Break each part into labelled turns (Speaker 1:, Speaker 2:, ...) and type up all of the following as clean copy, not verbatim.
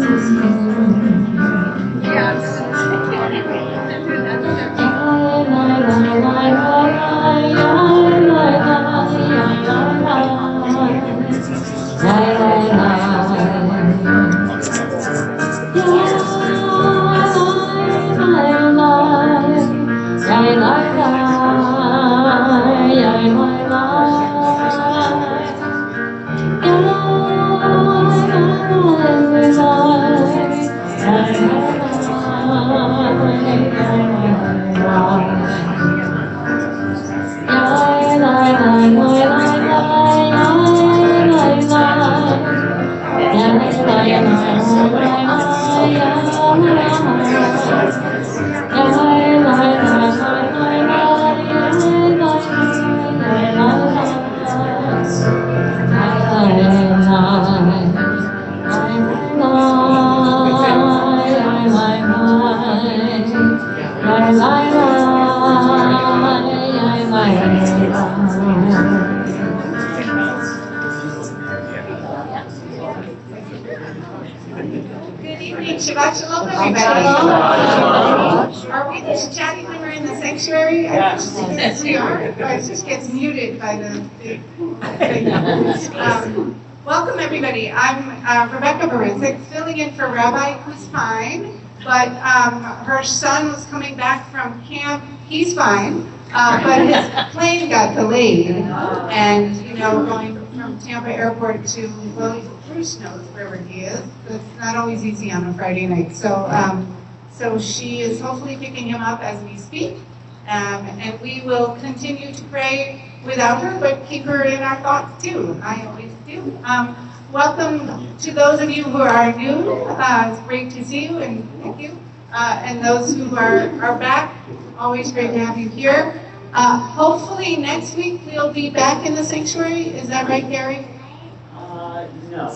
Speaker 1: Good evening, Shabbat Shalom, everybody. Are we just chatting when we're in the sanctuary? Yes, we are. It just gets muted by the big. Welcome, everybody. I'm Rebecca Baritzik, filling in for Rabbi, who's fine, but her son was coming back from camp. He's fine, but his plane got delayed, and going from Tampa Airport to Bruce knows wherever he is. It's not always easy on a Friday night. So she is hopefully picking him up as we speak. And we will continue to pray without her, but keep her in our thoughts too. I always do. Welcome to those of you who are new. It's great to see you, and thank you. And those who are back, always great to have you here. Hopefully next week we'll be back in the sanctuary. Is that right, Gary?
Speaker 2: No.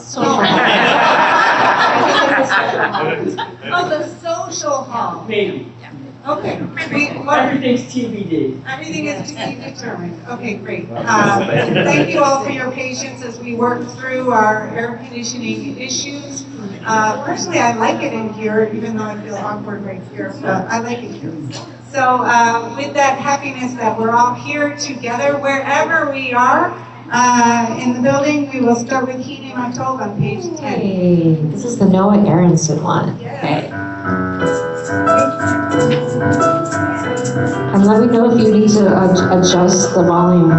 Speaker 1: Oh, the social hall.
Speaker 2: Maybe.
Speaker 1: Okay.
Speaker 2: Everything's TBD.
Speaker 1: Everything is to be determined. Okay, great. Thank you all for your patience as we work through our air conditioning issues. Personally, I like it in here, even though I feel awkward right here, but I like it here. So with that happiness that we're all here together, wherever we are, in the building, we will start with Keenan Matov on page 10.
Speaker 3: Hey, this is the Noah Aronson one. Okay. And let me know if you need to adjust the volume.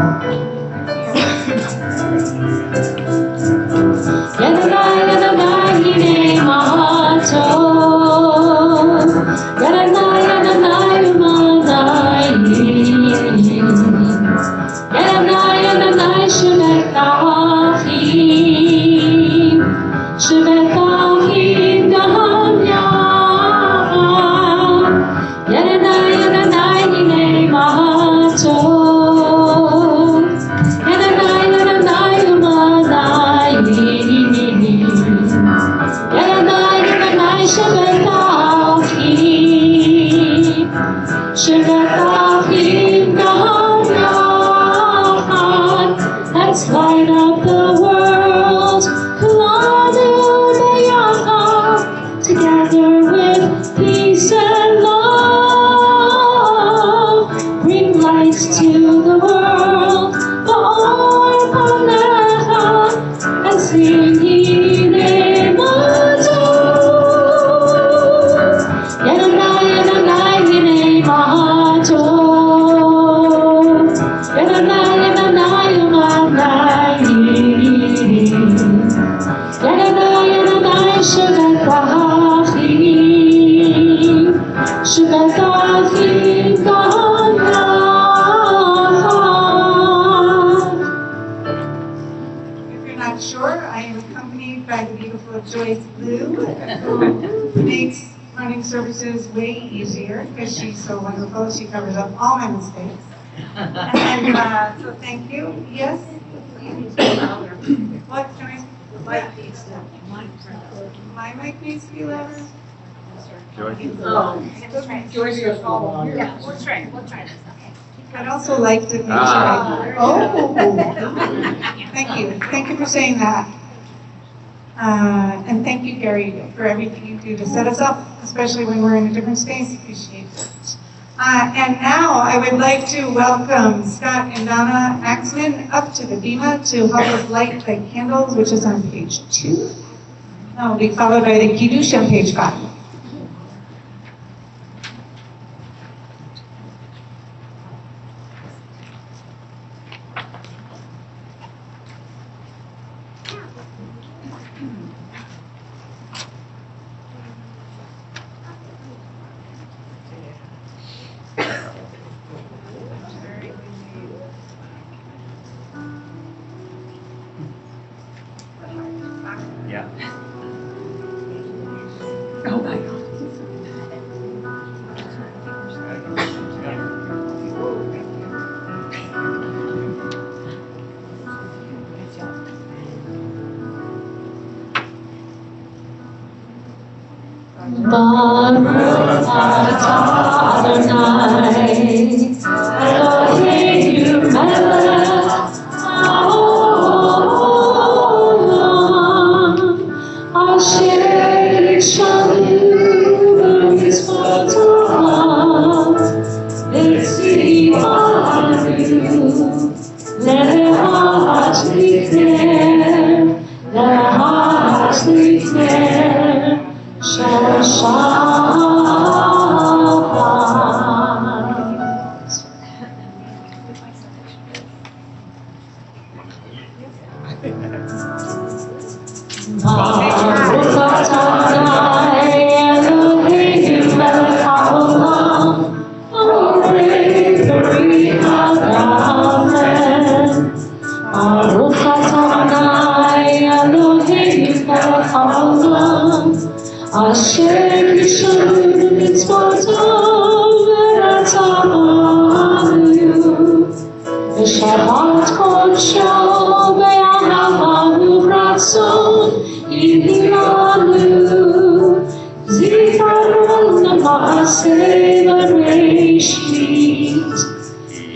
Speaker 3: Let's light up the world, together with peace and love. Bring lights to the world, and sing
Speaker 1: services way easier because she's so wonderful. She covers up all my mistakes. And so thank you. Yes? What? Can I? My mic needs to be louder.
Speaker 2: George, you're small.
Speaker 4: Yeah, we'll try this.
Speaker 1: I'd also like to make sure. Oh, thank you. Thank you for saying that. And thank you, Gary, for everything you do to set us up, especially when we're in a different space. Appreciate it. And now I would like to welcome Scott and Donna Axman up to the bima to help us light the candles, which is on page 2. That will be followed by the Kiddush on page 5.
Speaker 4: Yeah.
Speaker 2: Oh my God.
Speaker 3: Baruch atah Adonai, Eloheinu melech haolam, asher yishanu b'mitzvotav, v'tzivanu lehat lifner, Asher yishanu b'mitzvotav v'ratzavanu, v'shabbat kodsho v'ahava v'ratzon yihilanu, zikaron ma'aseh v'reishit,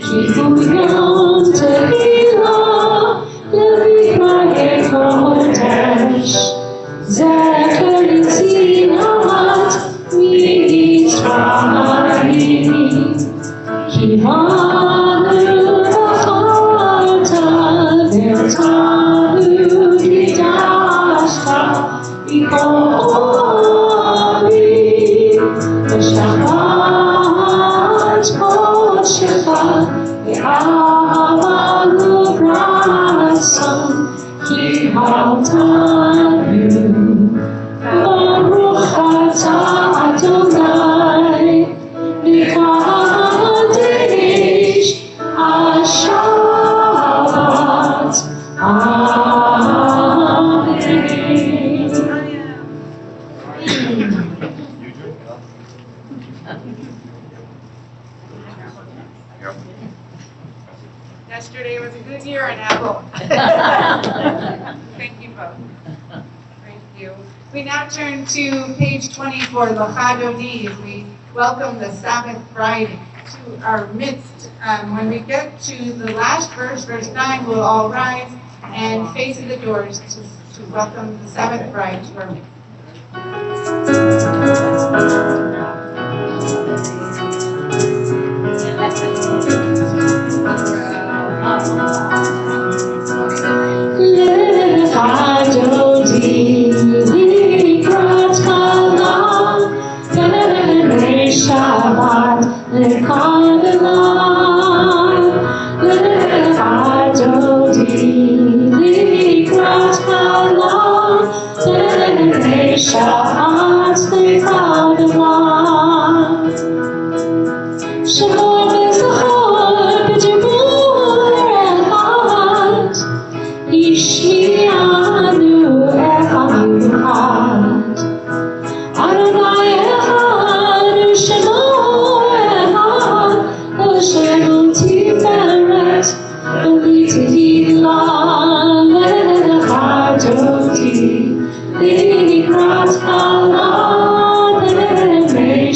Speaker 3: kibuyon tehillah levi'rayeh kodesh, zeker zinat mitzrayim, kivanu v'chalta v'tanu kidashta b'korim, v'shabbat kodshecha v'ahava v'ratzon kihaltanu. Baruch atah Adonai, Mikadesh Hashabbat. Amen.
Speaker 1: Yesterday was a good year in Apple. Thank you both. Thank you. We now turn to page 24, Lachadodi, as we welcome the Sabbath bride to our midst. When we get to the last verse, verse 9, we'll all rise and face the doors to welcome the Sabbath bride to our midst.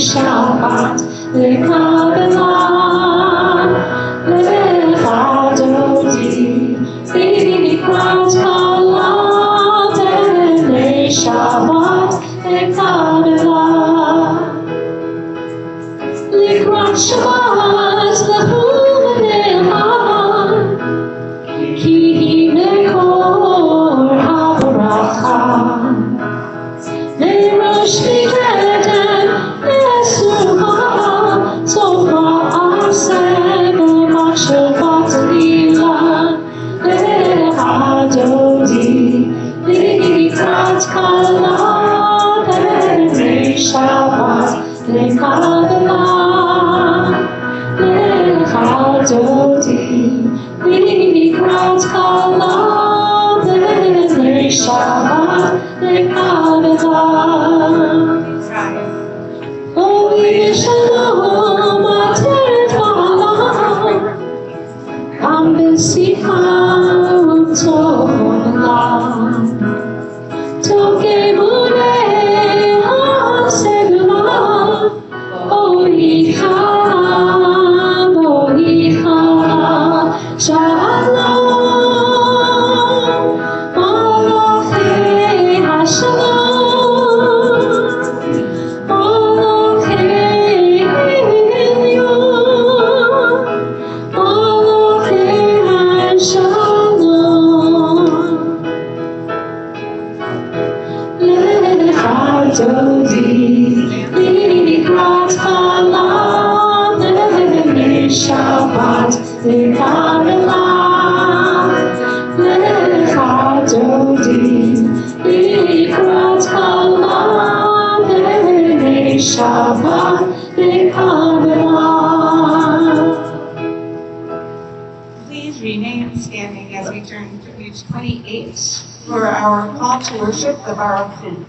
Speaker 3: Shabbat, Shabbat Lekadeva Likrat Shabbat Lehumenehan Ki Mekor HaBaracha Merosh Mikredem Nesuha Tova Aseh B'Machshavat Lila Le'adodi Likrat Kala Erev Shabbat Lekadeva Le'adodi Likrat Kala Erev Shabbat Lekadeva Oh, Shalom Ateret Ba'alam Am B'Simcha U'Tov Olam Tokemunei HaSegula Bo'icha Shalom Malachei HaShalom Malachei Elyon Malachei HaShalom Le'adodi Likrat Halam Erev Shabbat Lekadeva Le'adodi Likrat Halam Erev Shabbat Lekadeva.
Speaker 1: Please remain standing as we turn to page 28 for our call to worship, the Baruch Hu.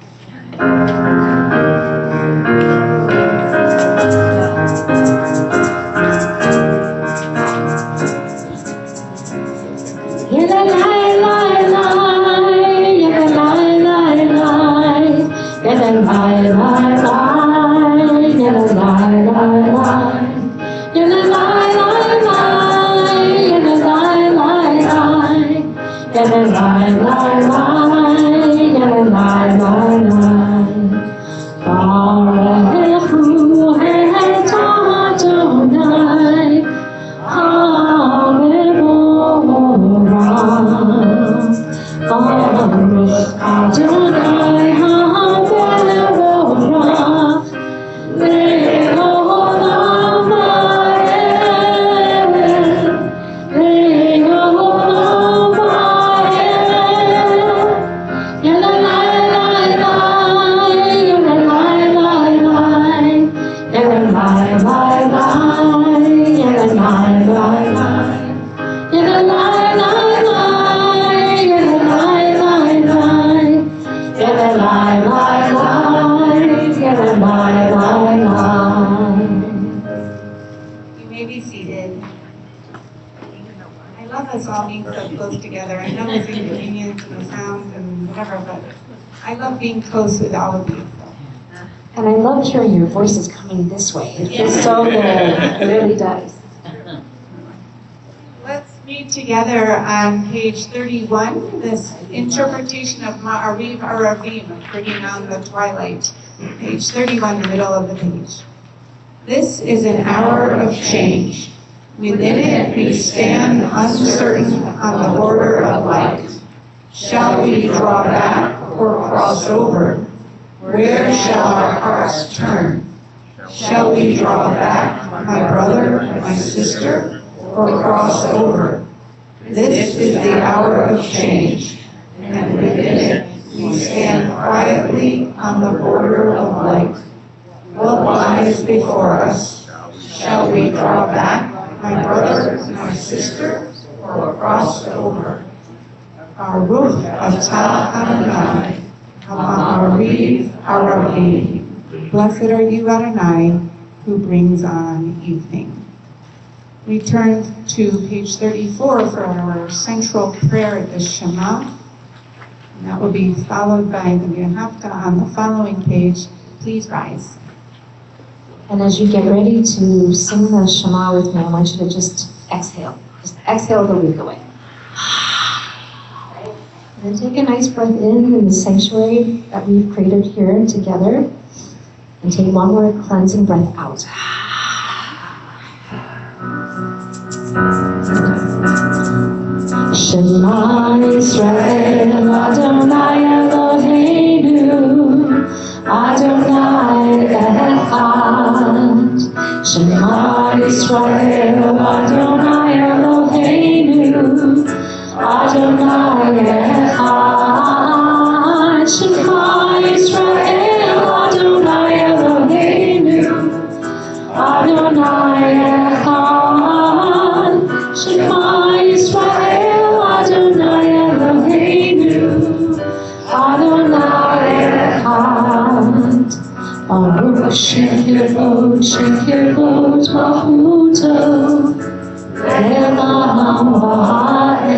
Speaker 1: You may be seated. I love us all being so close together. I know there's inconvenience and the sounds and whatever, but I love being close with all of you.
Speaker 3: And I love hearing your voices coming this way. It feels so good. It really does.
Speaker 1: Let's read together on page 31, this interpretation of Ma'ariv Aravim, bringing on the twilight. Page 31, the middle of the page. This is an hour of change. Within it we stand uncertain on the border of light. Shall we draw back or cross over? Where shall our hearts turn? Shall we draw back, my brother, my sister, or cross over? This is the hour of change, and within it we stand quietly on the border of light. What lies before us? Shall we draw back, my brother, my sister, or cross over? Baruch atah Adonai, Ma'ariv Aravim. Blessed are you, Adonai, who brings on evening. We turn to page 34 for our central prayer at the Shema. And that will be followed by the Gehavta on the following page. Please rise.
Speaker 3: And as you get ready to sing the Shema with me, I want you to just exhale. Just exhale the week away. And then take a nice breath in the sanctuary that we've created here together. And take one more cleansing breath out. Shema Yisrael Adonai Eloheinu Adonai Echad. Shema Yisrael Adonai Eloheinu Adonai Echad. Shema Yisrael Adonai Eloheinu Adonai Echad. Shema Yisrael Adonai Eloheinu Adonai Echad. Baruch Shem Kevod Mahuto Le'olam Va'ed.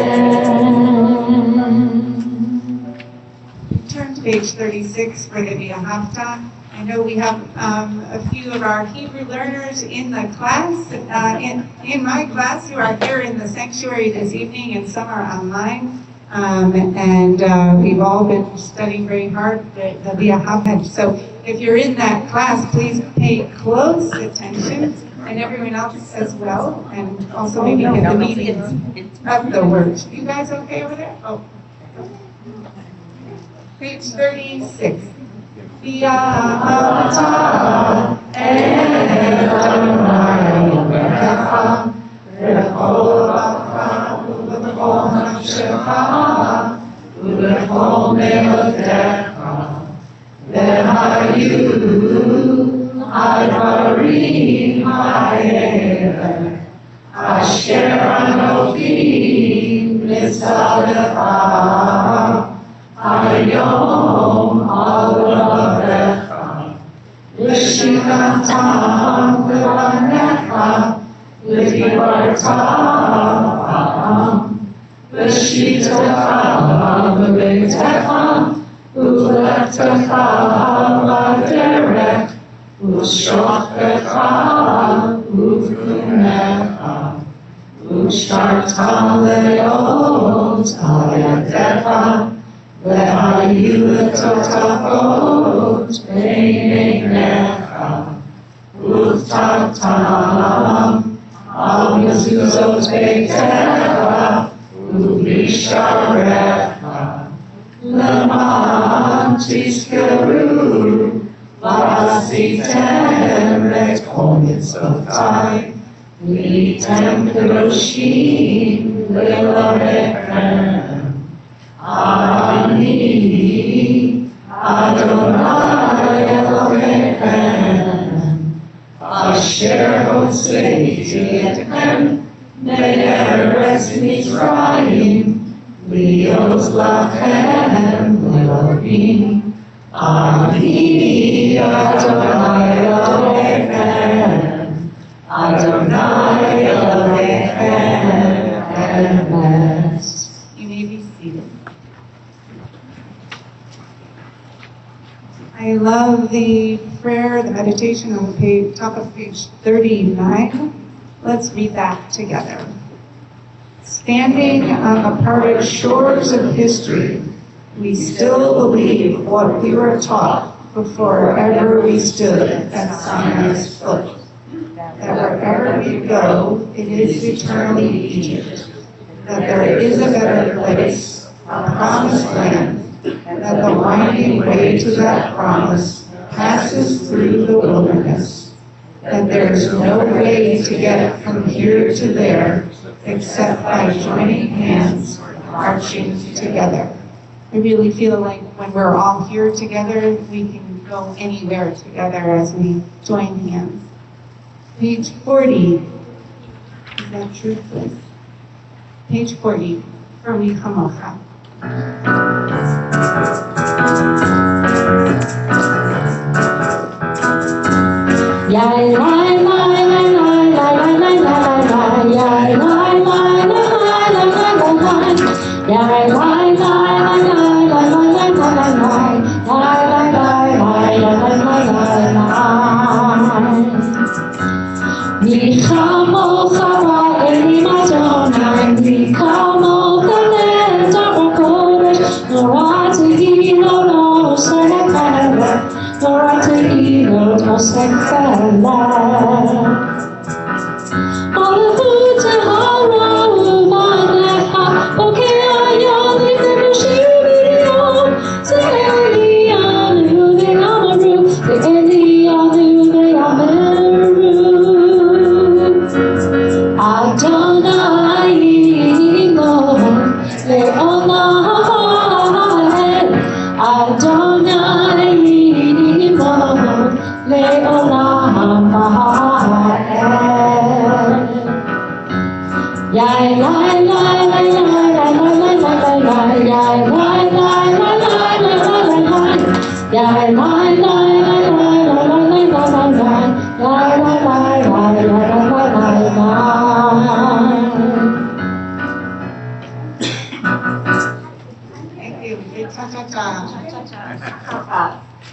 Speaker 1: Turn to page 36 for the Via Hafta. I know we have a few of our Hebrew learners in the class, in my class, who are here in the sanctuary this evening, and some are online. We've all been studying very hard the Via Hafta. So if you're in that class, please pay close attention, and everyone else as well, and also maybe get the meanings of the words. You guys okay over there? Oh. Page 36. Via Hafta Adonai Elohecha B'chol v'cha u'b'chol nafshecha u'b'chol me'odecha v'hayu advarim ha'eleh asher anochi mitzalecha Hayom Alovecha V'shikatam V'vanecha V'dibartam V'shitecha V'beitecha U'lechtecha V'derech U'shochecha U'v'kunecha U'sharta le'ot Ha'yadecha Ve'hayu l'totafot b'neinecha u'tatam al mezuzot beitecha u'b'sharecha leman tizkeru v'asitem et kol mitzvotai v'yitem kedoshim le'elokechem Ani Adonai Elohechem Asher hotzeiti etchem me'eretz Mitzrayim liot lachem Elohim Ani Adonai Elohechem Adonai Elohechem. You may be seated. I love the prayer, the meditation on the page, top of page 39. Let's read that together. Standing on the parted shores of history, we still believe what we were taught before ever we stood at Sinai's foot. That wherever we go, it is eternally Egypt. That there is a better place, a promised land, that the winding way to that promise passes through the wilderness, that there is no way to get from here to there except by joining hands, marching together. I really feel like when we're all here together, we can go anywhere together as we join hands. Page 40. Is that true, please? Page 40, for we come over.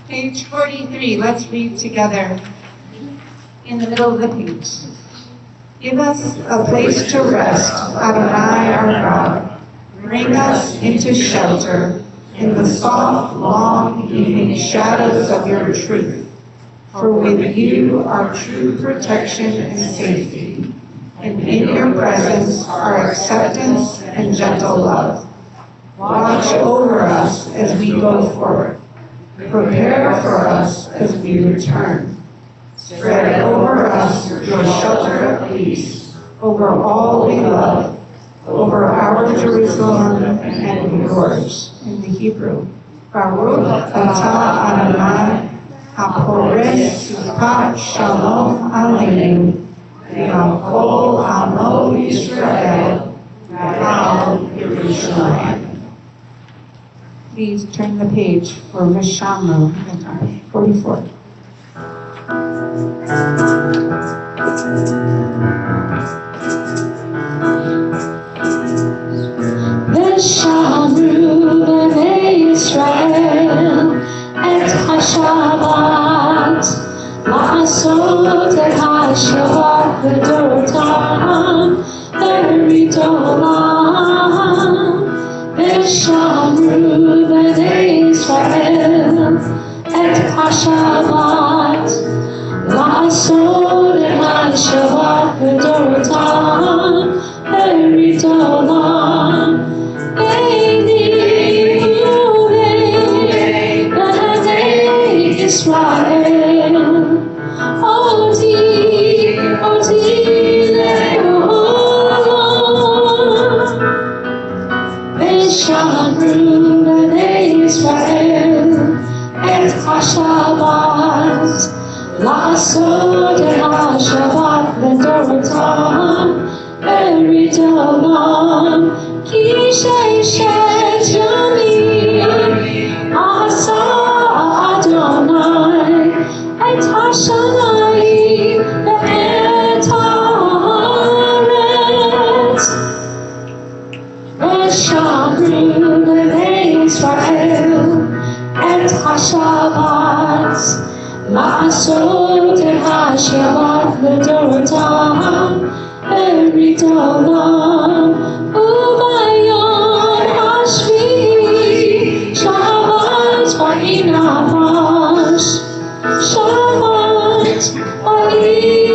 Speaker 1: Page 43, let's read together in the middle of the page. Give us a place to rest, Adonai our God. Bring us into shelter in the soft, long evening shadows of your truth. For with you are true protection and safety, and in your presence are acceptance and gentle love. Watch over us as we go forward. Prepare for us as we return. Spread over us your shelter of peace, over all we love, over our Jerusalem and yours. In the Hebrew, Baruch atah Adonai, haporeh sukat shalom aleinu, v'yakol amo Yisrael, v'al Yerushalayim. Please turn the page for Vishamru, 44.
Speaker 3: Vishamru b'nei Yisrael et HaShabbat la'asot et HaShabbat v'dorotam v'ridolam. Vishamru b'nei Yisrael et HaShabbat la'asot et HaShabbat v'dorotam v'ridolam. Israel, Oti, Le'olam. Vishamru b'nei Israel et HaShabbat la'asot et HaShabbat v'dorotam v'ridolam. Ki sheishet yamim asa Adonai et Hashamayim ve'et haaretz. Vishamru b'nei Israel et HaShabbat la'asot et HaShabbat v'dorotam v'ridolam. U'bayom hashvi'i Shabbat va'inavash, Shabbat va'inavash.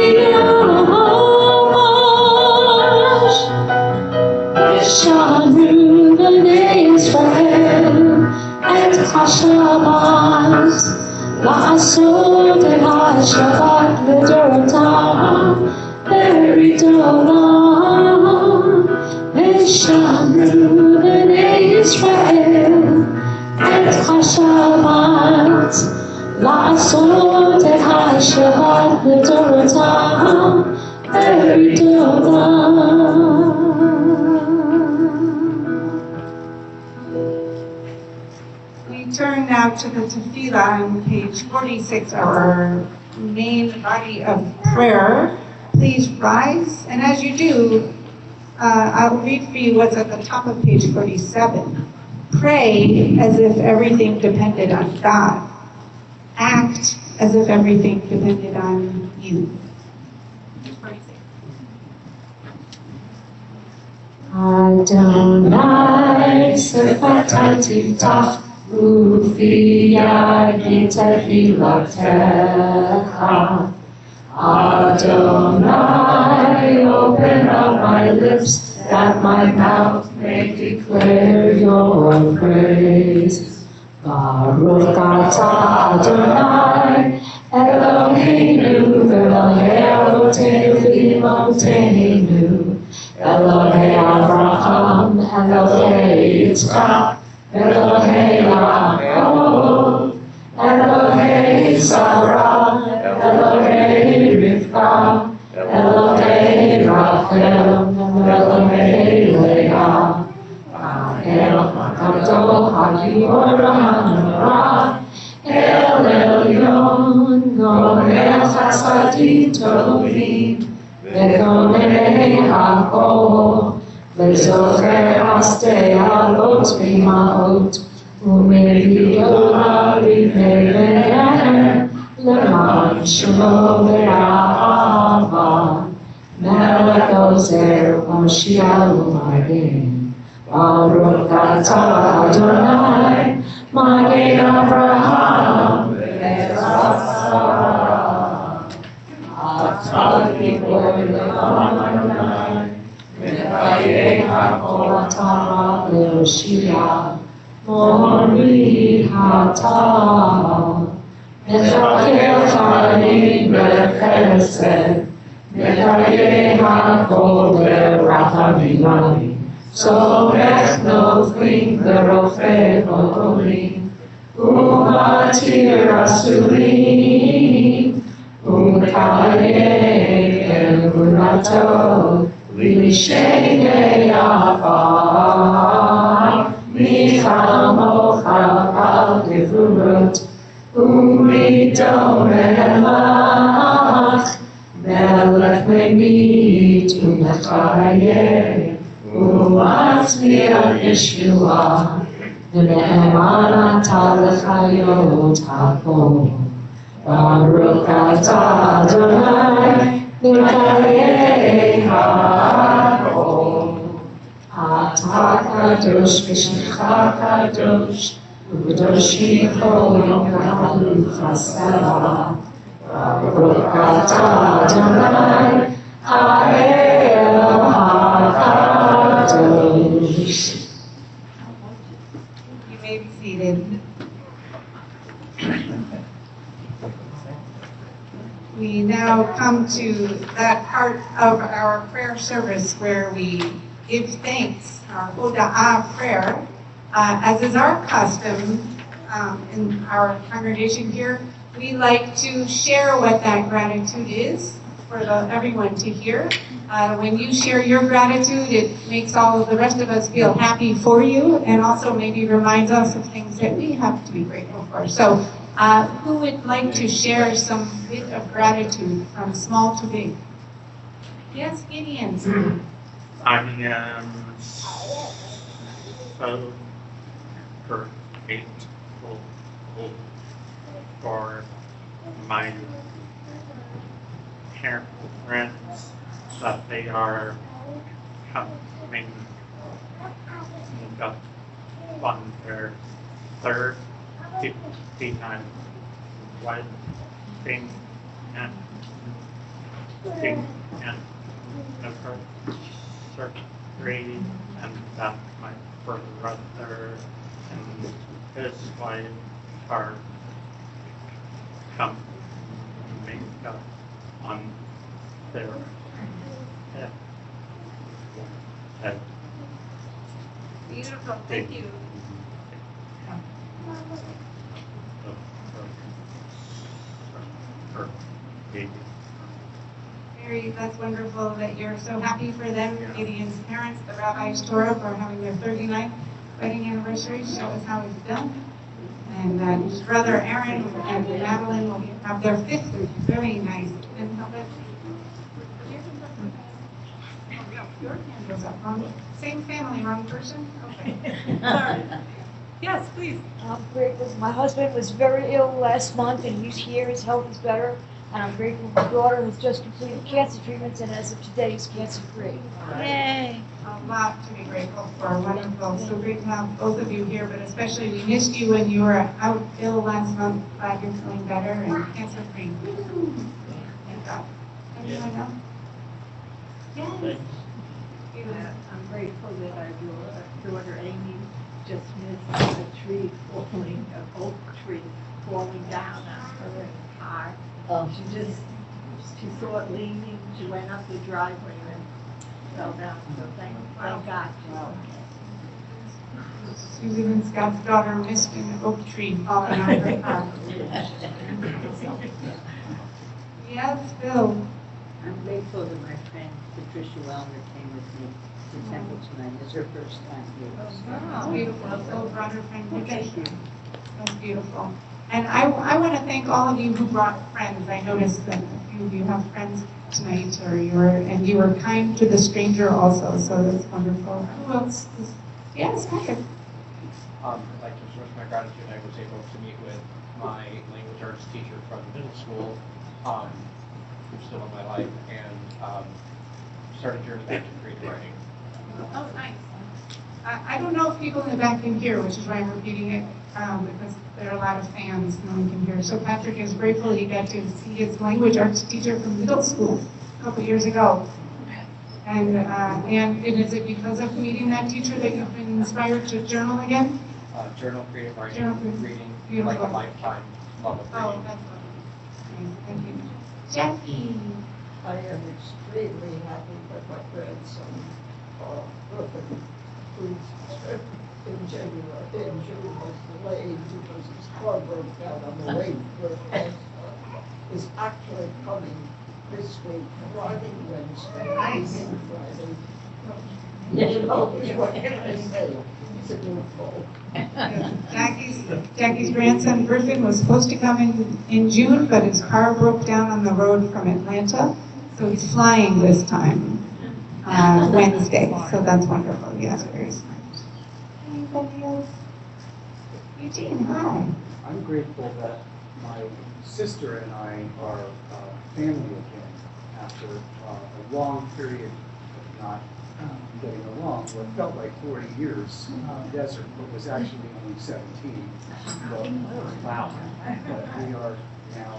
Speaker 3: Vishamru b'nei Israel et HaShabbat la'asot et HaShabbat v'dorotam v'ridolam. Vishamru b'nei Israel et HaShabbat la'asot et HaShabbat v'dorotam v'ridolam.
Speaker 1: We turn now to the Tefillah on page 46, our main body of prayer. Please rise, and as you do, I'll read for you what's at the top of page 47. Pray as if everything depended on God. Act as if everything depended on you.
Speaker 3: Adonai sefatah tiftach Ufia gitefilatecha. Adonai, open up my lips, that my mouth may declare your praise. Baruch atah Adonai, Eloheinu v'Eloheinu v'Eloheinu, Elohei Abraham, Elohei Yitzchak, Elohei Yaakov, Elohei Sarah, Elohei Rivka, Elohei Rachel, Elohei Leah, El HaGadol HaGibor HaNorah, El Elyon, Gomer Chasadim Tovim, Ve'gonei HaKol, Ve'zocher Hasdei Alot V'Imaot, U'Mevi'ah Rivnei Be'er, Leman Shemo Ve'Ahava, Melech Ozer Moshiach U'Magen, Baruch atah Adonai, Magen Avraham ve'Sarah. Atah Gibor Le'Adonai, Mechayeh HaKol Atah Le'Oshia, Mori Hatah. Mechakel Chaim B'Chesed, Mechayeh HaKol B'Rachamim. Somech Noflim V'Rofeh Olim, U'Matir Asurim, U'Mekayeh Emunato, V'Lishenei Afar, Michamocha Al Gevurot, U'Midom Melech, Melech Memit U'Mechayeh, U'Matzliach Yeshua, V'Ne'eman atah l'chayot hakol. Baruch atah Adonai, Mechayeh hakol. Atah kadosh v'shecha kadosh, u'kadoshim kol yom v'halu chasecha. Baruch atah Adonai, Ha'el HaKadosh.
Speaker 1: You may be seated. We now come to that part of our prayer service where we give thanks, our Hoda'ah prayer. As is our custom in our congregation here, we like to share what that gratitude is for everyone to hear. When you share your gratitude, it makes all of the rest of us feel happy for you, and also maybe reminds us of things that we have to be grateful for. So who would like to share some bit of gratitude from small to big? Yes, Gideon.
Speaker 4: I am so grateful for my parents that they are coming up on their third 59 wedding anniversary, and that my brother and his wife are coming up on their head.
Speaker 1: Beautiful, thank you. Mary, that's wonderful that you're so happy for them, Gideon's parents, the Rabbi's Torah, for having their 39th wedding anniversary. Show us how it's done. And his brother Aaron and Madeline will have their 5th. Very nice. And how about your hand goes up. Same family, wrong person? Okay. Sorry. Yes, please.
Speaker 5: I'm grateful. My husband was very ill last month, and he's here. His health is better. And I'm grateful my daughter has just completed cancer treatments and as of today is cancer-free. Yay!
Speaker 1: A lot to be grateful for. Wonderful. So great to have both of you here, but especially we missed you when you were out ill last month. Glad you're feeling better and cancer-free. Thank God. Anyone else? Yes.
Speaker 6: I'm grateful that our daughter Amy just missed a tree falling, an oak tree falling down on her car. She saw it leaning, she went up the driveway and fell down, so thank God.
Speaker 1: Susan and Scott's daughter missed an oak tree falling on her car. Yes, Bill.
Speaker 7: I'm grateful that my friend Patricia Wellner came with me to Temple tonight. It's her first time here.
Speaker 1: Oh, beautiful. Bill brought her friend Patricia. That's beautiful. And I want to thank all of you who brought friends. I noticed that a few of you have friends tonight, and you were kind to the stranger also, so that's wonderful. Who else? Yes, Patrick.
Speaker 8: I'd like to express my gratitude. I was able to meet with my language arts teacher from middle school, who's still in my life, and started a journey back to creative writing.
Speaker 1: Oh, nice. I don't know if people in the back can hear, which is why I'm repeating it, because there are a lot of fans, no one can hear. So Patrick is grateful he got to see his language arts teacher from middle school a couple years ago. And is it because of meeting that teacher that you've been inspired to journal again?
Speaker 8: Journal, creative writing, reading,
Speaker 1: beautiful.
Speaker 8: like a lifetime love of
Speaker 1: Oh,
Speaker 8: reading.
Speaker 1: that's wonderful. Nice, thank you. Jackie.
Speaker 9: I am extremely happy that my grandson, Griffin, who's in June was delayed because his car broke down on the way to the transplant, is actually coming this week, Friday, Wednesday, leaving Friday. What can I say? It's a new goal.
Speaker 1: Jackie's grandson Griffin was supposed to come in June, but his car broke down on the road from Atlanta, so he's flying this time, Wednesday. So that's wonderful. Yes, very smart. Anybody else? Eugene, hi.
Speaker 10: I'm grateful that my sister and I are family again after a long period of not getting along, what felt like 40 years in the desert, but was actually only 17. So, wow. But we are now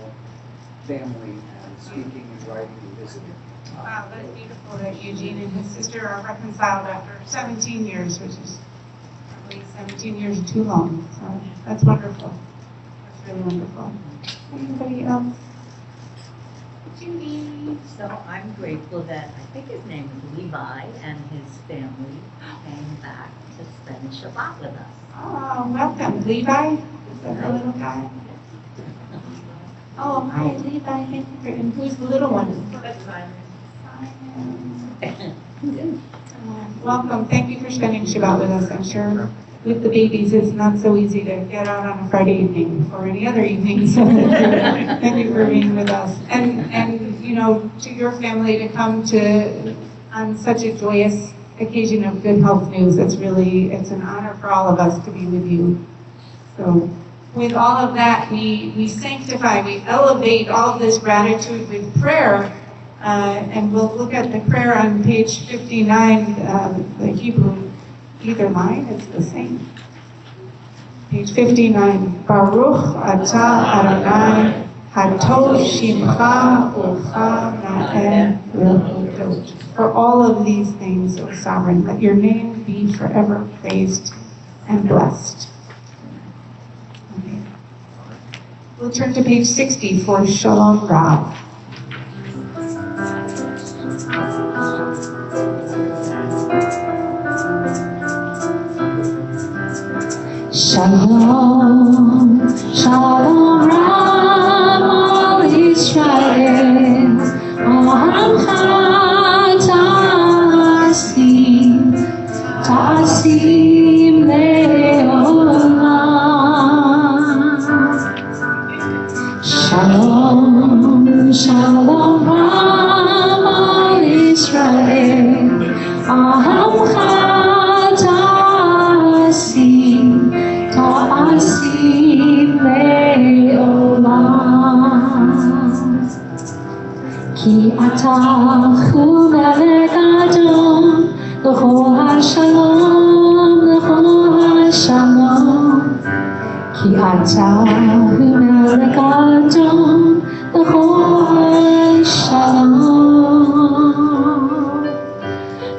Speaker 10: family and speaking and writing and visiting.
Speaker 1: Wow, that's beautiful that Eugene and his sister are reconciled after 17 years, which is probably 17 years too long. So that's wonderful. That's really wonderful. Anybody else? Judy.
Speaker 7: So I'm grateful that I think his name is Levi and his family came back to spend Shabbat with us.
Speaker 1: Oh, welcome. Levi? Is that the little guy? Oh, hi, Levi. Thank you for, and who's the little one? Welcome. Thank you for spending Shabbat with us. I'm sure with the babies it's not so easy to get out on a Friday evening or any other evening. So thank you for being with us. And you know, to your family to come to on such a joyous occasion of good health news. It's an honor for all of us to be with you. So with all of that, we sanctify, we elevate all of this gratitude with prayer. And we'll look at the prayer on page 59, the Hebrew, either line, it's the same. Page 59, Baruch atah Adonai, hatov shimcha ucha na'eh v'hodot. For all of these things, O Sovereign, let your name be forever praised and blessed. Okay. We'll turn to page 60 for Shalom Rav.
Speaker 3: Shalom, Shalom Rav al Yisrael, Ohamcha ta'asim le'olam. Shalom, Shalom Rav al Yisrael, Ohamcha ta'asim le'olam. כי אתה הוא מלך אדום, לכו השלום, לכו השלום. כי אתה הוא מלך אדום, לכו השלום.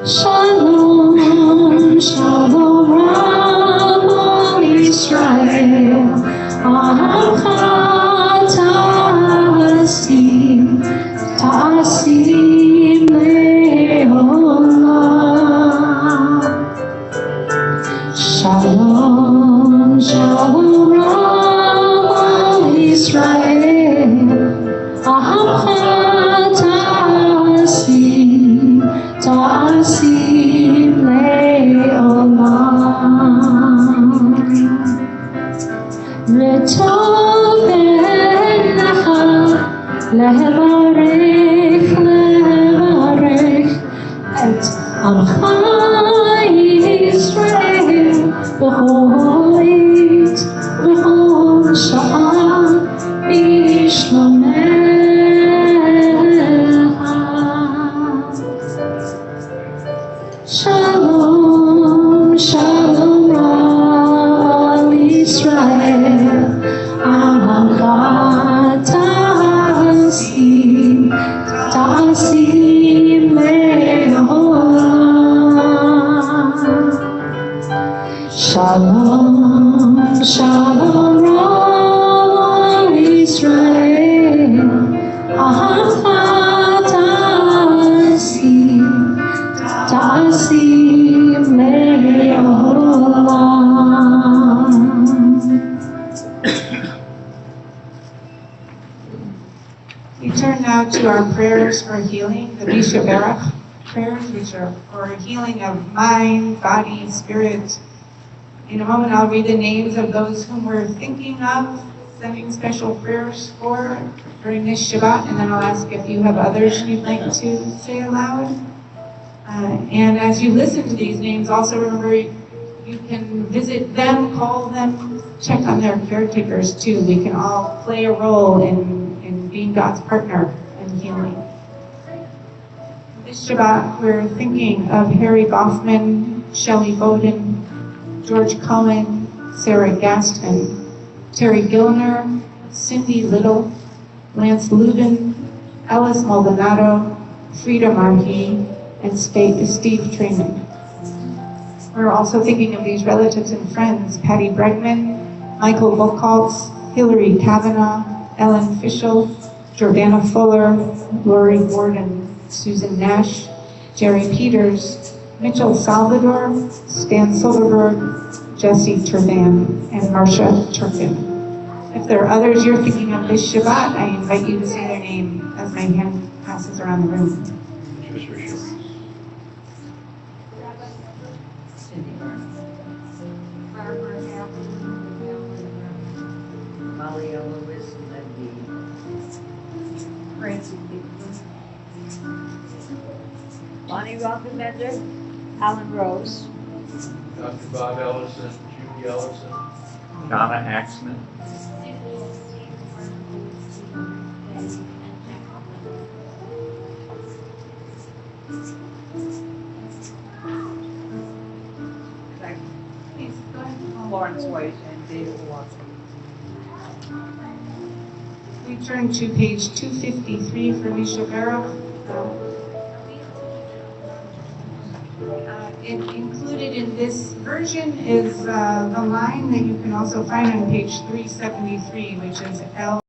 Speaker 3: Shalom, shalom, Rab al Yisrael, Ahamcha ta'asim, ta'asim le'olam. Shalom, shalom, Rab al Yisrael, Ahamcha ta'asim, ta'asim le'olam. Retov lecha, levarech, levarech, et amcha Yisrael, b'chol עת, b'chol sha'a, b'shlomecha. Shalom, shalom, Rab Yisrael, Ahamcha ta'asim, ta'asim le'olam. Shalom, shalom, Rab Yisrael, Ahamcha ta'asim, ta'asim le'olam.
Speaker 1: We turn now to our prayers for healing, the Misha Berach prayers, which are for healing of mind, body, spirit. In a moment, I'll read the names of those whom we're thinking of, sending special prayers for during this Shabbat, and then I'll ask if you have others you'd like to say aloud. And as you listen to these names, also remember you can visit them, call them, check on their caretakers too. We can all play a role in being God's partner in healing. This Shabbat, we're thinking of Harry Boffman, Shelley Bowden, George Cohen, Sarah Gaston, Terry Gilner, Cindy Little, Lance Lubin, Ellis Maldonado, Frida Markey, and Steve Traiman. We're also thinking of these relatives and friends: Patty Bregman, Michael Buchholz, Hillary Kavanaugh, Ellen Fischel, Jordana Fuller, Lori Gordon, Susan Nash, Jerry Peters, Mitchell Salvador, Stan Silverberg, Jesse Turvan, and Marcia Turpin. If there are others you're thinking of this Shabbat, I invite you to say their name as my hand passes around the room.
Speaker 7: Malia Lewis Levy.
Speaker 5: Francie Bonnie Rothenbender, Alan Rose,
Speaker 11: Dr. Bob Ellison, Judy Ellison,
Speaker 4: Donna Axman.
Speaker 1: Please, go ahead.
Speaker 6: Lawrence White and David Watson.
Speaker 1: We turn to page 253 for Misha Berach. Included in this version is the line that you can also find on page 373, which is El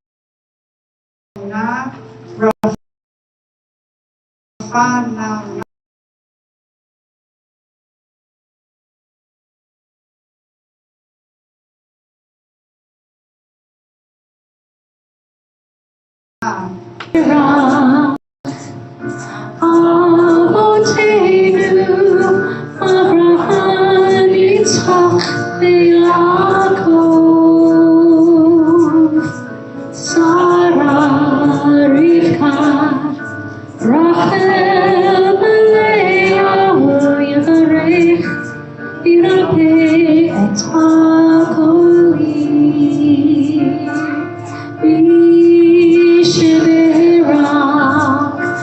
Speaker 1: Na Rafa Na.
Speaker 3: Abraham, Yitzchak, Yaakov, Sarah, Rivka, Rachel, Leah, Yavarech, Yirapeh et HaKolim, Misha Berach.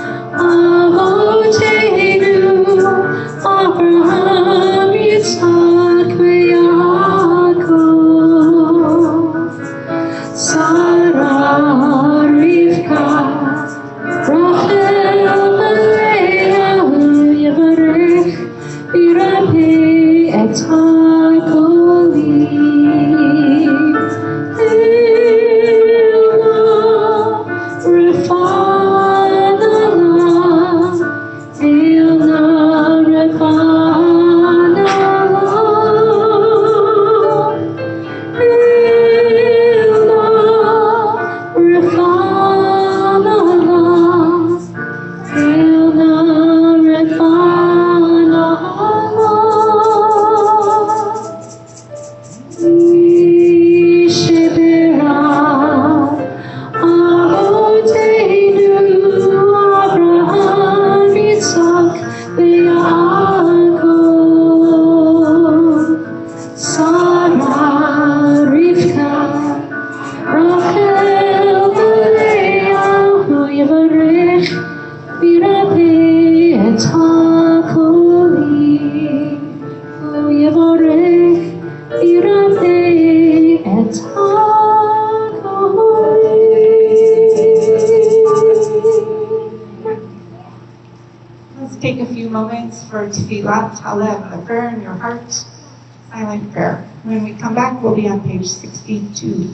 Speaker 3: Sarah, Rivka, Rachel, Leah, Yevarech, Irape, et HaGolim. Ilna, Refana, Ilna, Refana, Sarah, Rivka, Rachel, Leah, Yevarech, Irape, et HaGolim. Yevarech, Irape, et HaGolim.
Speaker 1: Let's take a few moments for Tefillat Halev, the prayer in your heart, silent prayer. When we come back, we'll be on page 62.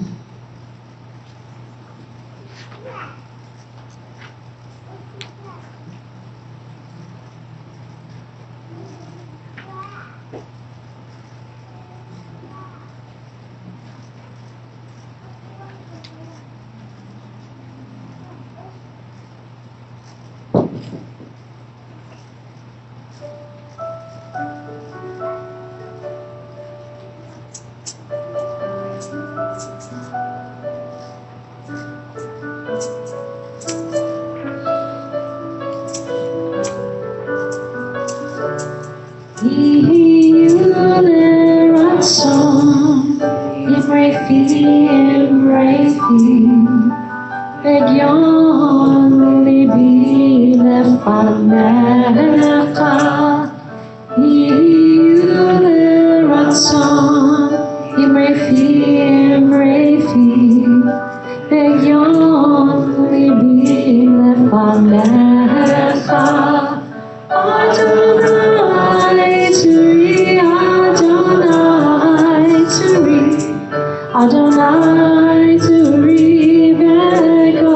Speaker 1: Adonai to Rebecca,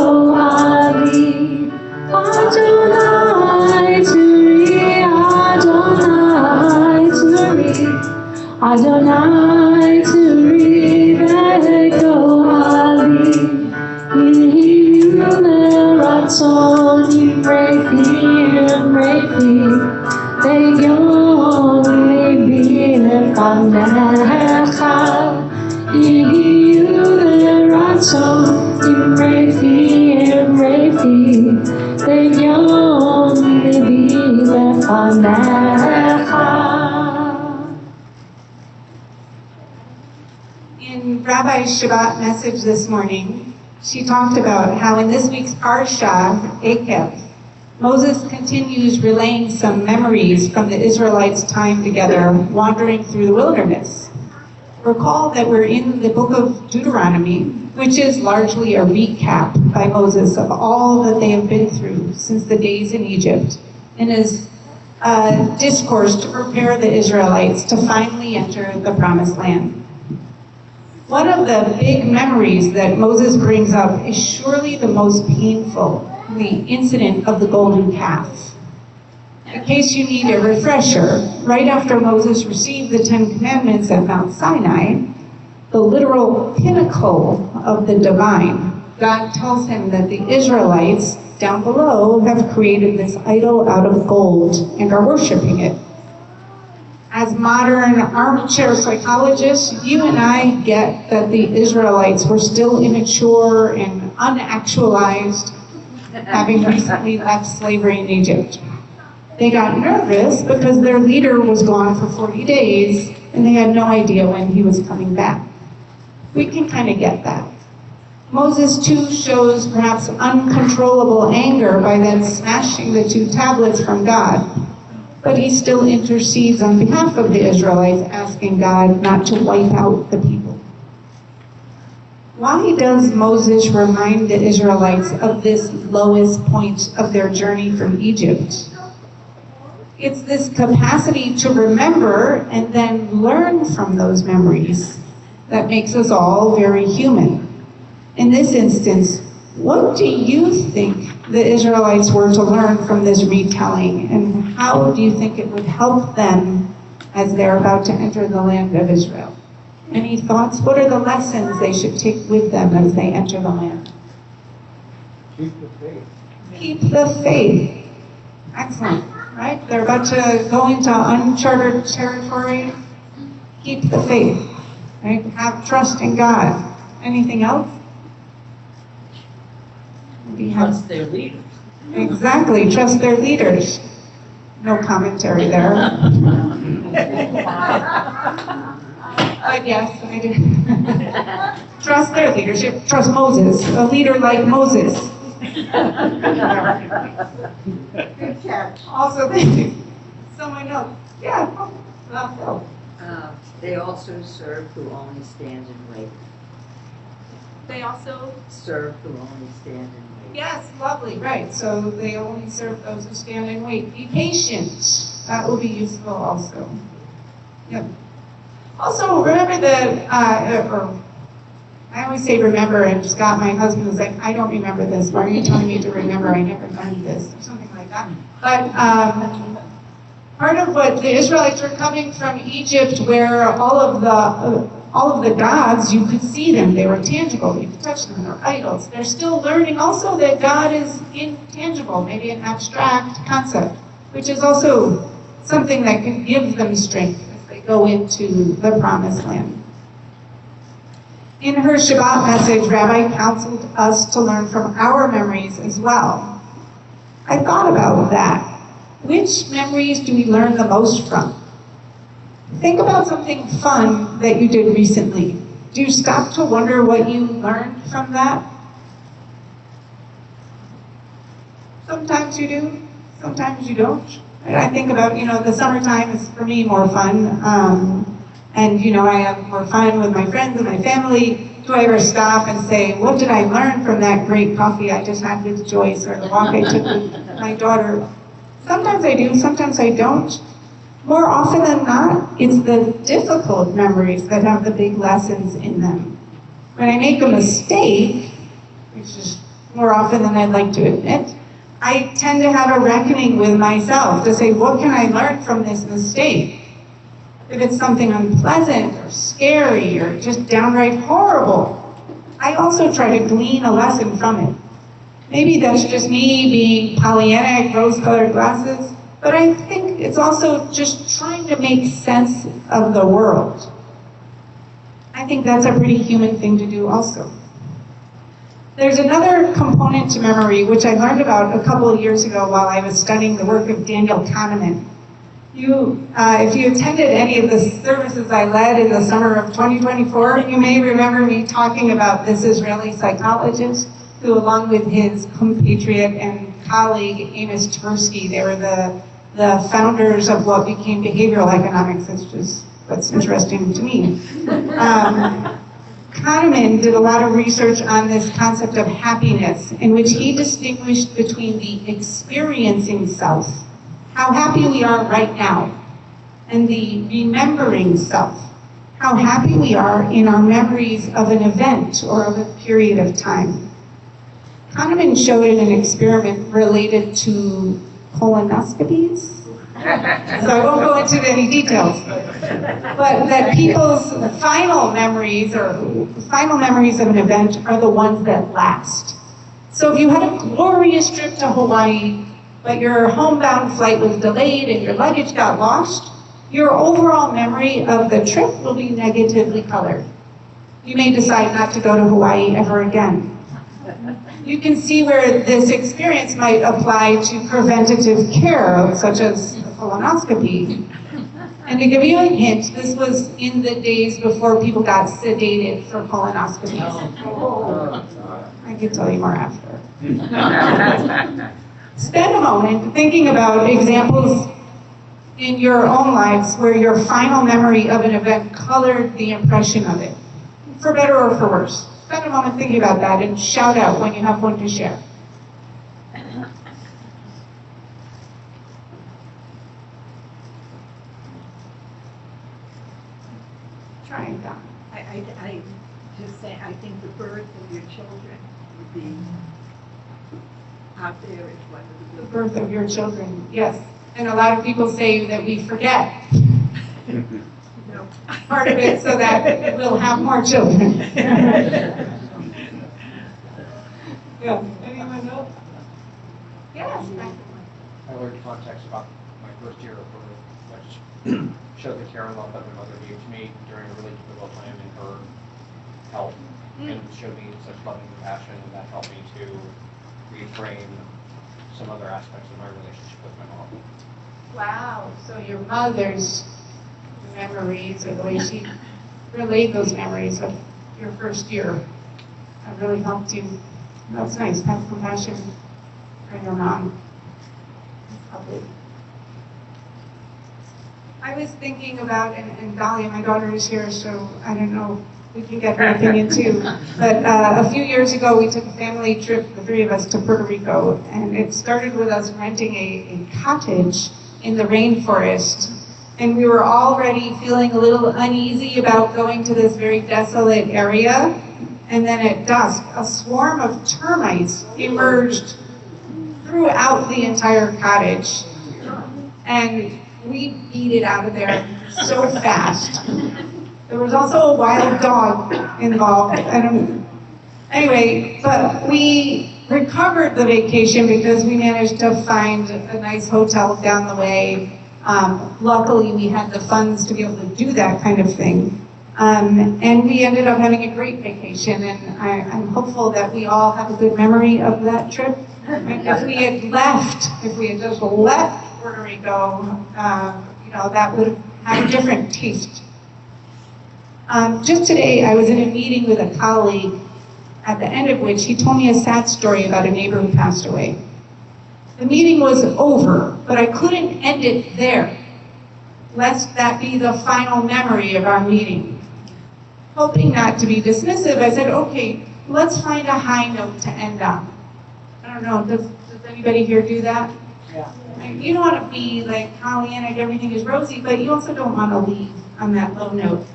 Speaker 1: Ali. Adonai to Adonai to Adonai to Rebecca, Ali. Ratzon Yimrefi, Begon Libi Lefanecha. Ratzon Yimrefi, Begon Libi Lefanecha. In Rabbi Shabbat message this morning, she talked about how in this week's Parsha, Ekev, Moses continues relaying some memories from the Israelites' time together wandering through the wilderness. Recall that we're in the book of Deuteronomy, which is largely a recap by Moses of all that they have been through since the days in Egypt, and is a discourse to prepare the Israelites to finally enter the Promised Land. One of the big memories that Moses brings up is surely the most painful, the incident of the golden calf. In case you need a refresher, right after Moses received the Ten Commandments at Mount Sinai, the literal pinnacle of the divine, God tells him that the Israelites down below have created this idol out of gold and are worshiping it. As modern armchair psychologists, you and I get that the Israelites were still immature and unactualized, having recently left slavery in Egypt. They got nervous because their leader was gone for 40 days and they had no idea when he was coming back. We can kind of get that. Moses too shows perhaps uncontrollable anger by then smashing the 2 tablets from God. But he still intercedes on behalf of the Israelites, asking God not to wipe out the people. Why does Moses remind the Israelites of this lowest point of their journey from Egypt? It's this capacity to remember and then learn from those memories that makes us all very human. In this instance, what do you think the Israelites were to learn from this retelling, and how do you think it would help them as they're about to enter the land of Israel? Any thoughts? What are the lessons they should take with them as they enter the land?
Speaker 10: Keep the faith.
Speaker 1: Keep the faith. Excellent, right? They're about to go into uncharted territory. Keep the faith, right? Have trust in God. Anything else?
Speaker 2: Trust their leaders.
Speaker 1: Exactly, trust their leaders. No commentary there. But yes, I do. Trust their leadership. Trust Moses, a leader like Moses.
Speaker 9: Good catch.
Speaker 1: Also, someone else. Yeah. Phil.
Speaker 12: They also serve who only stand and wait.
Speaker 1: They also
Speaker 12: Serve who only stand and wait.
Speaker 1: Yes, lovely, right. So they only serve those who stand and wait. Be patient. That will be useful also. Yep. Also, remember that, or I always say remember, and Scott, my husband, was like, I don't remember this. Why are you telling me to remember? I never learned this, or something like that. But part of what the Israelites were coming from Egypt, where all of the gods, you could see them. They were tangible. You could touch them. They're idols. They're still learning also that God is intangible, maybe an abstract concept, which is also something that can give them strength as they go into the promised land. In her Shabbat message, Rabbi counseled us to learn from our memories as well. I thought about that. Which memories do we learn the most from? Think about something fun that you did recently. Do you stop to wonder what you learned from that? Sometimes you do, sometimes you don't. I think about, the summertime is for me more fun. And, I have more fun with my friends and my family. Do I ever stop and say, what did I learn from that great coffee I just had with Joyce, or the walk I took with my daughter? Sometimes I do, sometimes I don't. More often than not, it's the difficult memories that have the big lessons in them. When I make a mistake, which is more often than I'd like to admit, I tend to have a reckoning with myself to say, what can I learn from this mistake? If it's something unpleasant or scary or just downright horrible, I also try to glean a lesson from it. Maybe that's just me being Pollyannic, rose-colored glasses, but I think it's also just trying to make sense of the world. I think that's a pretty human thing to do also. There's another component to memory which I learned about a couple of years ago while I was studying the work of Daniel Kahneman. If you attended any of the services I led in the summer of 2024, you may remember me talking about this Israeli psychologist who, along with his compatriot and colleague Amos Tversky, they were the founders of what became behavioral economics, which is what's interesting to me. Kahneman did a lot of research on this concept of happiness, in which he distinguished between the experiencing self, how happy we are right now, and the remembering self, how happy we are in our memories of an event or of a period of time. Kahneman showed in an experiment related to colonoscopies, so I won't go into any details, but that people's final memories of an event are the ones that last. So if you had a glorious trip to Hawaii, but your homebound flight was delayed and your luggage got lost, your overall memory of the trip will be negatively colored. You may decide not to go to Hawaii ever again. You can see where this experience might apply to preventative care, such as a colonoscopy. And to give you a hint, this was in the days before people got sedated for colonoscopies. I can tell you more after. Spend a moment thinking about examples in your own lives where your final memory of an event colored the impression of it, for better or for worse. spend a moment thinking about that and shout out when you have one to share. Try it, Don.
Speaker 6: I just say, I think the birth of your children would be out there is one of
Speaker 1: The birth of your children, yes. And a lot of people say that we forget
Speaker 6: No.
Speaker 1: part of it so that we'll have more children. Yeah. Anyone else? Yes.
Speaker 8: I learned context about my first year of birth, which showed the care and love that my mother gave to me during a really difficult time in her health, and showed me such loving compassion, and that helped me to reframe some other aspects of my relationship with my mom.
Speaker 1: Wow. So your mother's memories, or the way she relayed those memories of your first year, really helped you. That's nice. Have compassion for your mom. Lovely. I was thinking about, and Dahlia, my daughter, is here, so I don't know if we can get her opinion too. But a few years ago, we took a family trip, the three of us, to Puerto Rico, and it started with us renting a cottage in the rainforest. And we were already feeling a little uneasy about going to this very desolate area. And then at dusk, a swarm of termites emerged throughout the entire cottage. And we beat it out of there so fast. There was also a wild dog involved. Anyway, but we recovered the vacation because we managed to find a nice hotel down the way. Luckily, we had the funds to be able to do that kind of thing. And we ended up having a great vacation, and I'm hopeful that we all have a good memory of that trip. If we had just left Puerto Rico, that would have a different taste. Just today, I was in a meeting with a colleague, at the end of which he told me a sad story about a neighbor who passed away. The meeting was over, but I couldn't end it there, lest that be the final memory of our meeting. Hoping not to be dismissive, I said, okay, let's find a high note to end on. I don't know, does anybody here do that?
Speaker 2: Yeah.
Speaker 1: You don't want to be like Pollyanna, everything is rosy, but you also don't want to leave on that low note.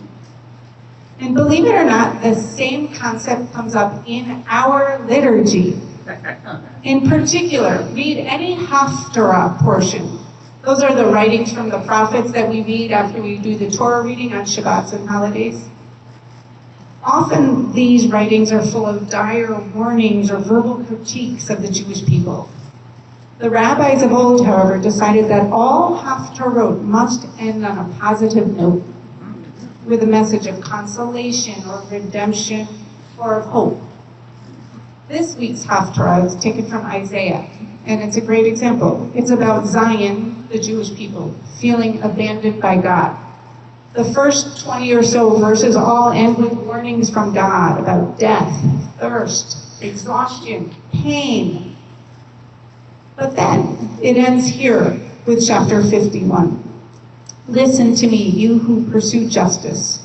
Speaker 1: And believe it or not, the same concept comes up in our liturgy. In particular, read any Haftarah portion. Those are the writings from the prophets that we read after we do the Torah reading on Shabbats and holidays. Often these writings are full of dire warnings or verbal critiques of the Jewish people. The rabbis of old, however, decided that all Haftarot must end on a positive note, with a message of consolation or redemption or of hope. This week's Haftarah is taken from Isaiah, and it's a great example. It's about Zion, the Jewish people, feeling abandoned by God. The first 20 or so verses all end with warnings from God about death, thirst, exhaustion, pain. But then it ends here with chapter 51. Listen to me, you who pursue justice.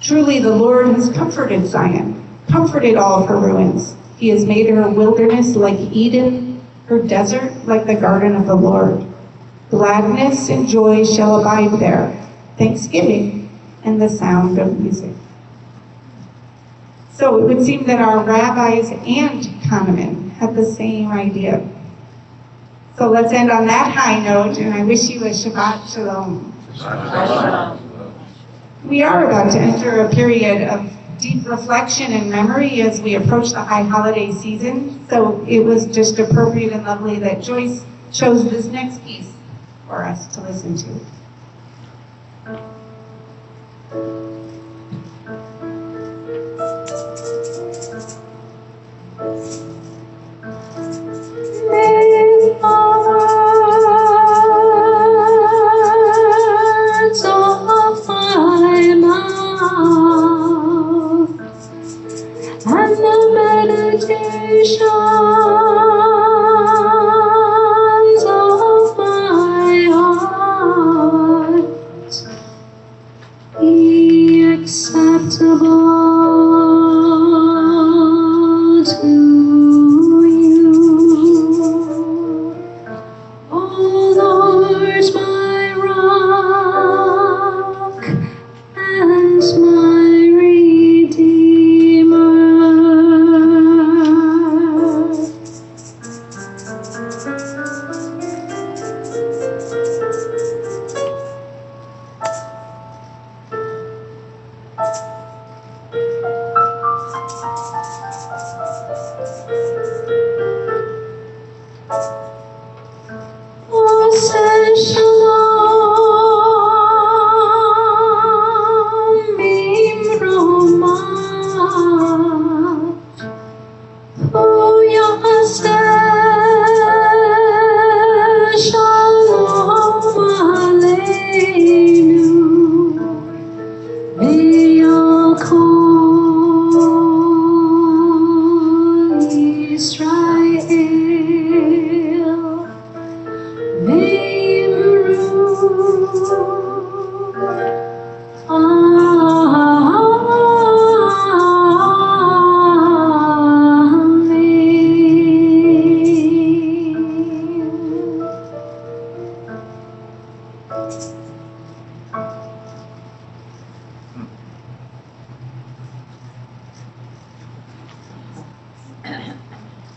Speaker 1: Truly the Lord has comforted Zion, comforted all of her ruins. He has made her wilderness like Eden, her desert like the garden of the Lord. Gladness and joy shall abide there, thanksgiving and the sound of music. So it would seem that our rabbis and Kahneman had the same idea. So let's end on that high note, and I wish you a Shabbat Shalom. We are about to enter a period of deep reflection and memory as we approach the high holiday season, so it was just appropriate and lovely that Joyce chose this next piece for us to listen to.
Speaker 3: Acceptable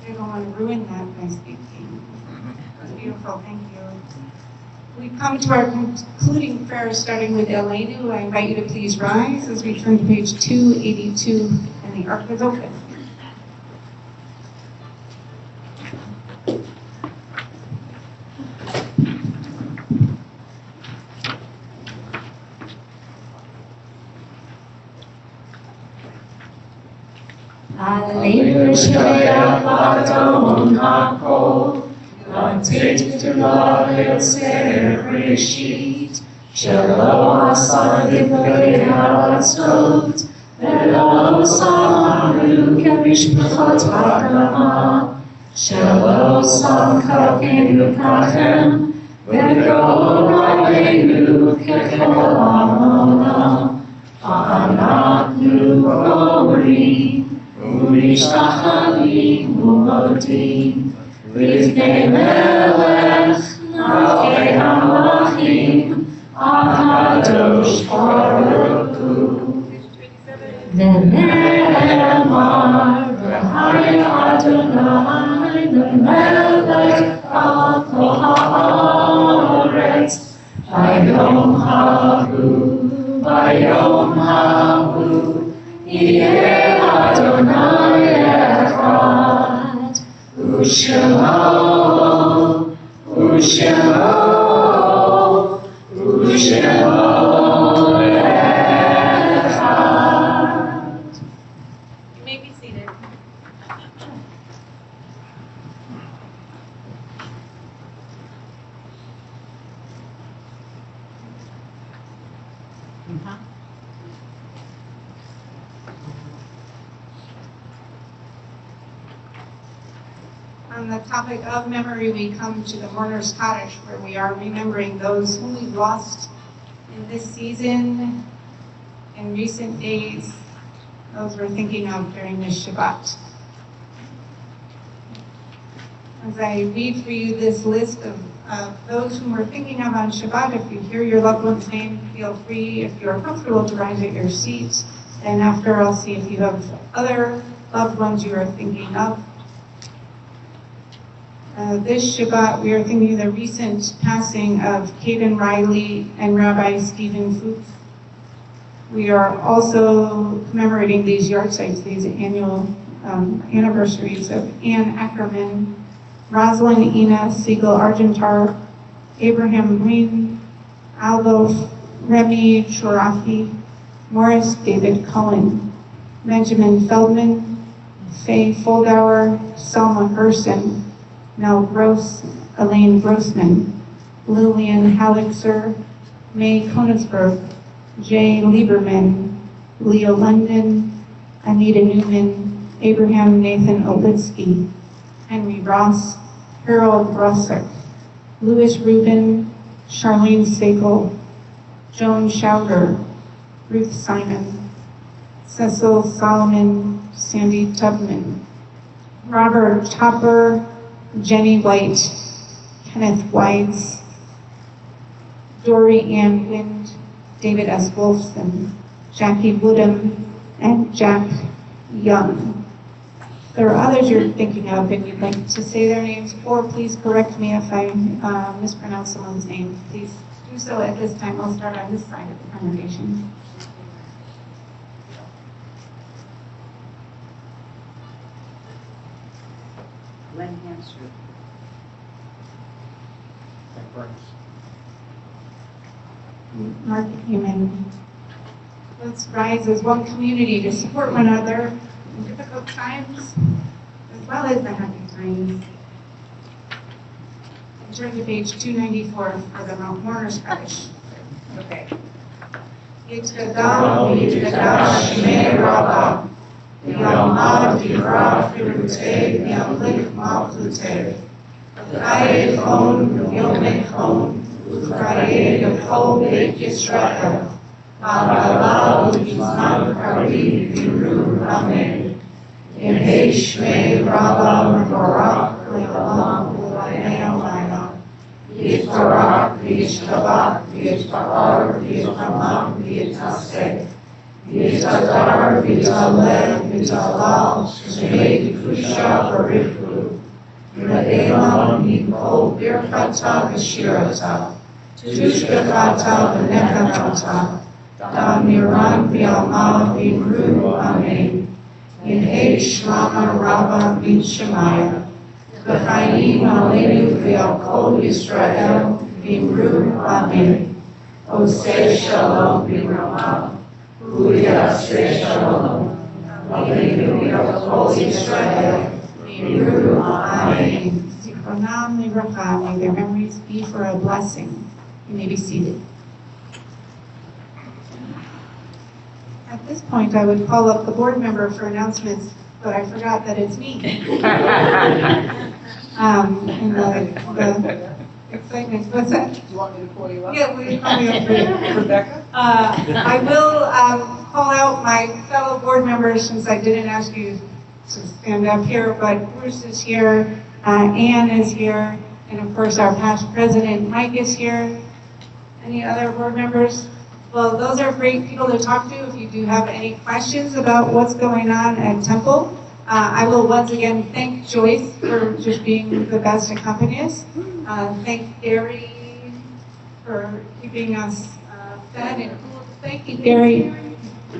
Speaker 1: I don't want to ruin that by speaking. It was beautiful, thank you. We come to our concluding prayer, starting with Elenu. I invite you to please rise as we turn to page 282, and the ark is open.
Speaker 13: Aleinu Shabbat Adon HaKol, Latei Yosef Reshit, Shelo Asa Divrei Haratzot, Velo Saru Kemishpachot HaKama, Shelo Sakakenu Kachem, Velo Aleinu Kechol Amona, Anaknu Orim, Umishtachavim umodim, Livnei melech, Malkei HaMelachim, HaKadosh Baruch Hu. V'ne'emar, V'haya Adonai, L'melech al kol ha'aretz, Bayom hahu, Yeh Adonai echad, Ushemo echad.
Speaker 1: You may be seated. On the topic of memory, we come to the mourner's cottage, where we are remembering those whom we've lost in this season, in recent days, those we're thinking of during this Shabbat. As I read for you this list of those whom we're thinking of on Shabbat, if you hear your loved one's name, feel free, if you're comfortable, to rise at your seats. And after, I'll see if you have other loved ones you are thinking of. This Shabbat, we are thinking of the recent passing of Caden Riley and Rabbi Stephen Fuchs. We are also commemorating these yardsticks, these annual anniversaries of Ann Ackerman, Rosalind Ina Siegel Argentar, Abraham Green, Aldo Remy Chorafi, Morris David Cullen, Benjamin Feldman, Faye Foldauer, Selma Gerson, Mel Gross, Elaine Grossman, Lillian Hallixer, May Konigsberg, Jay Lieberman, Leo London, Anita Newman, Abraham Nathan Olitsky, Henry Ross, Harold Russick, Louis Rubin, Charlene Sakel, Joan Schauder, Ruth Simon, Cecil Solomon, Sandy Tubman, Robert Topper, Jenny White, Kenneth Weitz, Dory Ann Wind, David S. Wolfson, Jackie Woodham, and Jack Young. If there are others you're thinking of and you'd like to say their names, or please correct me if I mispronounce someone's name, please do so at this time. I'll start on this side of the congregation.
Speaker 12: Glenn Hansford.
Speaker 8: Frank Burns.
Speaker 1: Mark Human. Let's rise as one community to support one another in difficult times as well as the happy times. And turn to page 294 for the Mount Mourners Parish.
Speaker 12: Okay.
Speaker 13: Yitkadam, Shmei Rabbah, Yalmad Yirah Firutei, Yamlik Malchutei, Chayei Chon, Yomei Chon, Uchayei Yachol Beit Yisrael, Ha'ala U'Yizman Karim Yiru Amen. Yehei Shmei Rabbah Mevorach Le'olam U'La'nei Olam. Yitbarach v'yishtabach v'yitpa'ar v'yithamam v'yitaseh. Yitadar v'yitaleh v'yitalal shmei v'kusha barichu Birchata v'shirata, Tushkachata v'nechamata, Damiran v'yalma v'imru amen. Yehei shlama rabba v'shemaya, V'chayim aleinu v'al kol Yisrael v'imru amen. Oseh shalom v'rama, U'yaseh shalom, aleinu v'al kol Yisrael v'imru amen.
Speaker 1: Zichronam livracha, may their memories be for a blessing. You may be seated. At this point, I would call up the board member for announcements, but I forgot that it's me. In the excitement. What's that?
Speaker 9: Do you want me to call you up?
Speaker 1: Yeah, will you call me up?
Speaker 9: Rebecca?
Speaker 1: I will call out my fellow board members since I didn't ask you to stand up here, but Bruce is here, Ann is here, and of course our past president Mike is here. Any other board members? Well, those are great people to talk to if you do have any questions about what's going on at Temple. I will once again thank Joyce for just being the best accompanist. Thank Gary for keeping us fed and cooled. Thank you, Gary.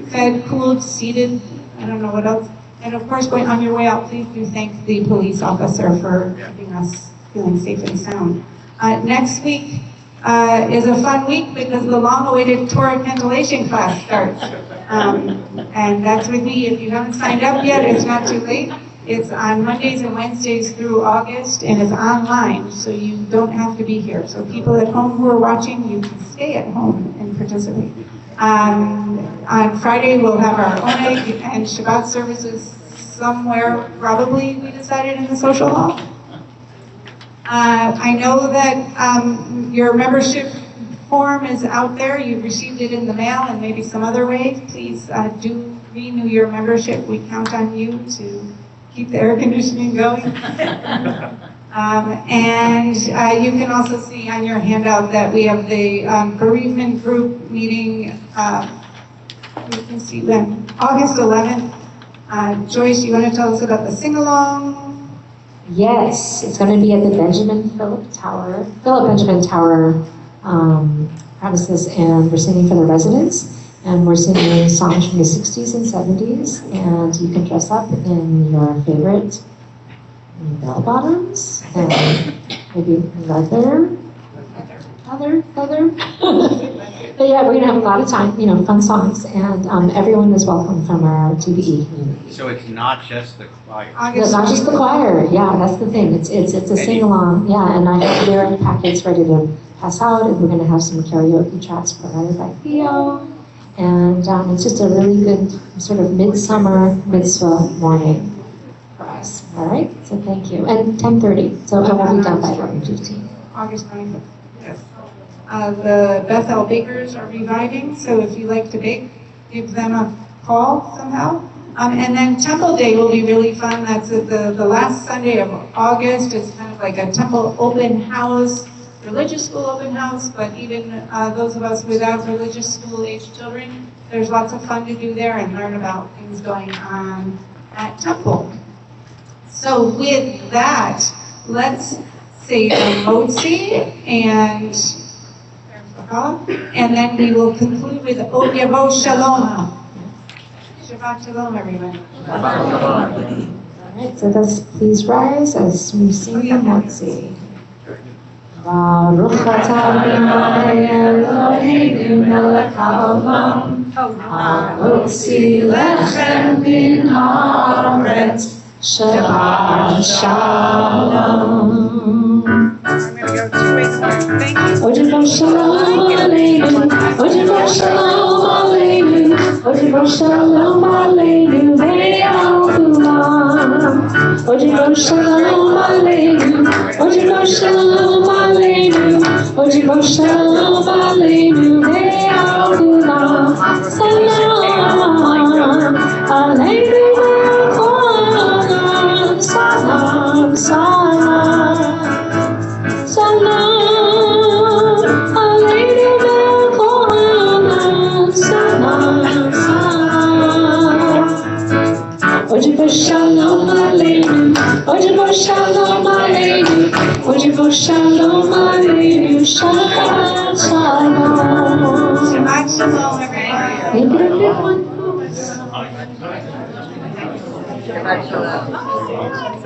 Speaker 1: Fed, cooled, seated, I don't know what else. And of course, going on your way out, please do thank the police officer for keeping us feeling safe and sound. Next week is a fun week because the long-awaited Torah cantillation class starts. And that's with me. If you haven't signed up yet, it's not too late. It's on Mondays and Wednesdays through August, and it's online, so you don't have to be here. So people at home who are watching, you can stay at home and participate. On Friday, we'll have our Oneg and Shabbat services somewhere, probably, we decided, in the social hall. I know that your membership form is out there. You've received it in the mail and maybe some other way. Please do renew your membership. We count on you to keep the air conditioning going. And you can also see on your handout that we have the bereavement group meeting, you can see when, August 11th. Joyce, you want to tell us about the sing-along?
Speaker 3: Yes, it's going to be at the Philip Benjamin Tower premises, and we're singing for the residents. And we're singing songs from the 60s and 70s, and you can dress up in your favorite bell bottoms, and maybe leather. But yeah, we're gonna have a lot of time, fun songs, and everyone is welcome from our TBE community.
Speaker 8: So it's not just the choir?
Speaker 3: It's not just the choir, yeah, that's the thing. It's a sing-along, yeah, and I have their packets ready to pass out, and we're gonna have some karaoke tracks provided by Theo. And it's just a really good sort of midsummer mitzvah morning for us. All right, so thank you. And 10:30, so it will be done by 11:15.
Speaker 1: August 25th, yes. The Beth-El bakers are reviving, so if you like to bake, give them a call somehow. And then Temple Day will be really fun. That's at the last Sunday of August. It's kind of like a Temple open house, religious school open house, but even those of us without religious school-age children, there's lots of fun to do there and learn about things going on at Temple. So with that, let's say the Motzi, and then we will conclude with O Yavo Shalom. Shabbat Shalom, everyone.
Speaker 3: Shabbat Shalom. All right, so let's please rise as we sing the Motzi. Baruch atah Adonai Eloheinu melech haolam, ha'otzi lechem min haaretz, Shabbat Shalom.
Speaker 1: I'm going to go 2 ways more. Thank you.
Speaker 3: Ojivo Shalom Aleinu, Ojivo Shalom Aleinu, Ojivo Shalom Aleinu, Ve'al Kulam. Ojivo Shalom Aleinu, Ojivo Shalom Aleinu, Ojivo Shalom Aleinu, Ve'al Kulam. Salam Aleinu Ve'al Kulam, Salam, Salam. Salam Aleinu Ve'al Kulam, Salam, Salam. Ojivo Shalom Aleinu, Ojivo Shalom Aleinu, Ojivu Shalom Aleinu, Shabbat Shalom.
Speaker 1: Shabbat Shalom, everybody.
Speaker 3: Make it a good one.
Speaker 12: Shabbat shalom.